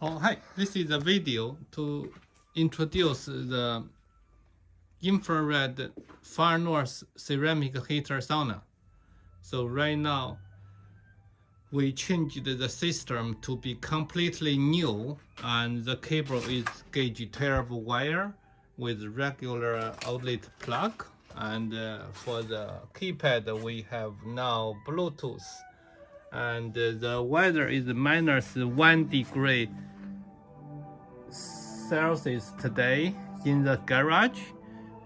Oh, hi. This is a video to introduce the infrared far north ceramic heater sauna. So right now, we changed the system to be completely new, and the cable is gauge 12 wire with regular outlet plug. And for the keypad, we have now Bluetooth. And the weather is -1 degree Celsius today in the garage,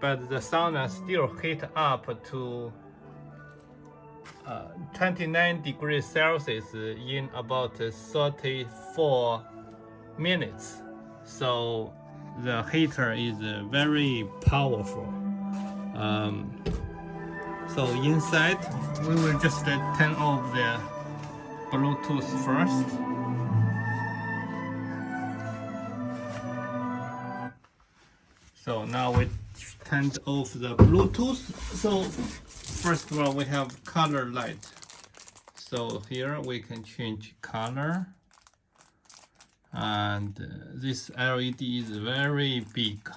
but the sauna still heat up to 29 degrees Celsius in about 34 minutes. So the heater is very powerful. So inside, we will just turn off the Bluetooth first. So now we turned off the Bluetooth. So first of all, we have color light. So here we can change color. And this LED is very big.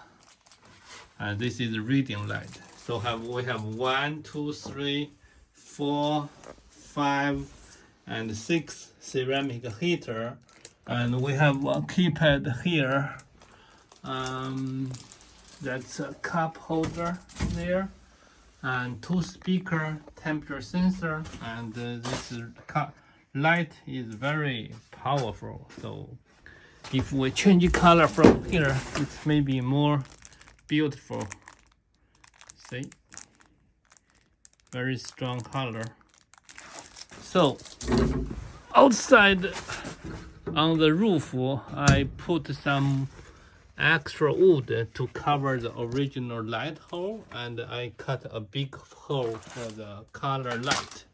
And this is reading light. So we have 1, 2, 3, 4, 5, and 6 ceramic heater. And we have a keypad here. That's a cup holder there, and 2 speaker temperature sensor, and this light is very powerful. So if we change color from here, it's maybe more beautiful. See, very strong color. So outside on the roof, I put some extra wood to cover the original light hole, and I cut a big hole for the color light.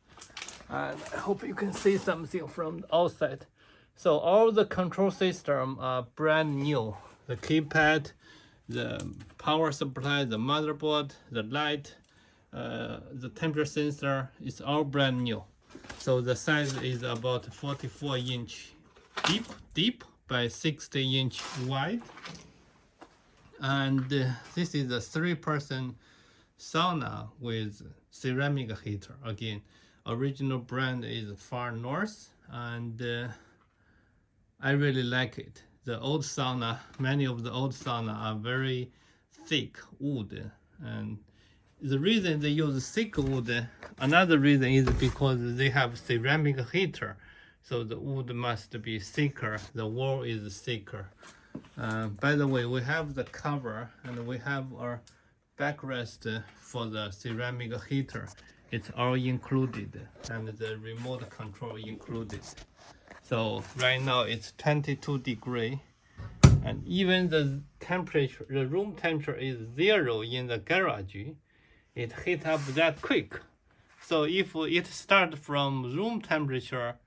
And I hope you can see something from the outside. So all the control system are brand new. The keypad, the power supply, the motherboard, the light, the temperature sensor is all brand new. So the size is about 44-inch deep by 60-inch wide. And this is a 3-person sauna with ceramic heater. Again, original brand is Far North, and I really like it. The old sauna, many of the old sauna are very thick wood, and the reason they use thick wood, another reason is because they have ceramic heater, so the wood must be thicker, the wall is thicker. By the way, we have the cover, and we have our backrest for the ceramic heater. It's all included, and the remote control included. So right now it's 22 degrees, and even the temperature, the room temperature is 0 in the garage. It heat up that quick. So if it starts from room temperature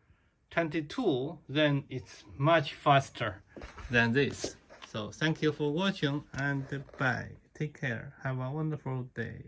22, then it's much faster than this. So thank you for watching, and bye. Take care. Have a wonderful day.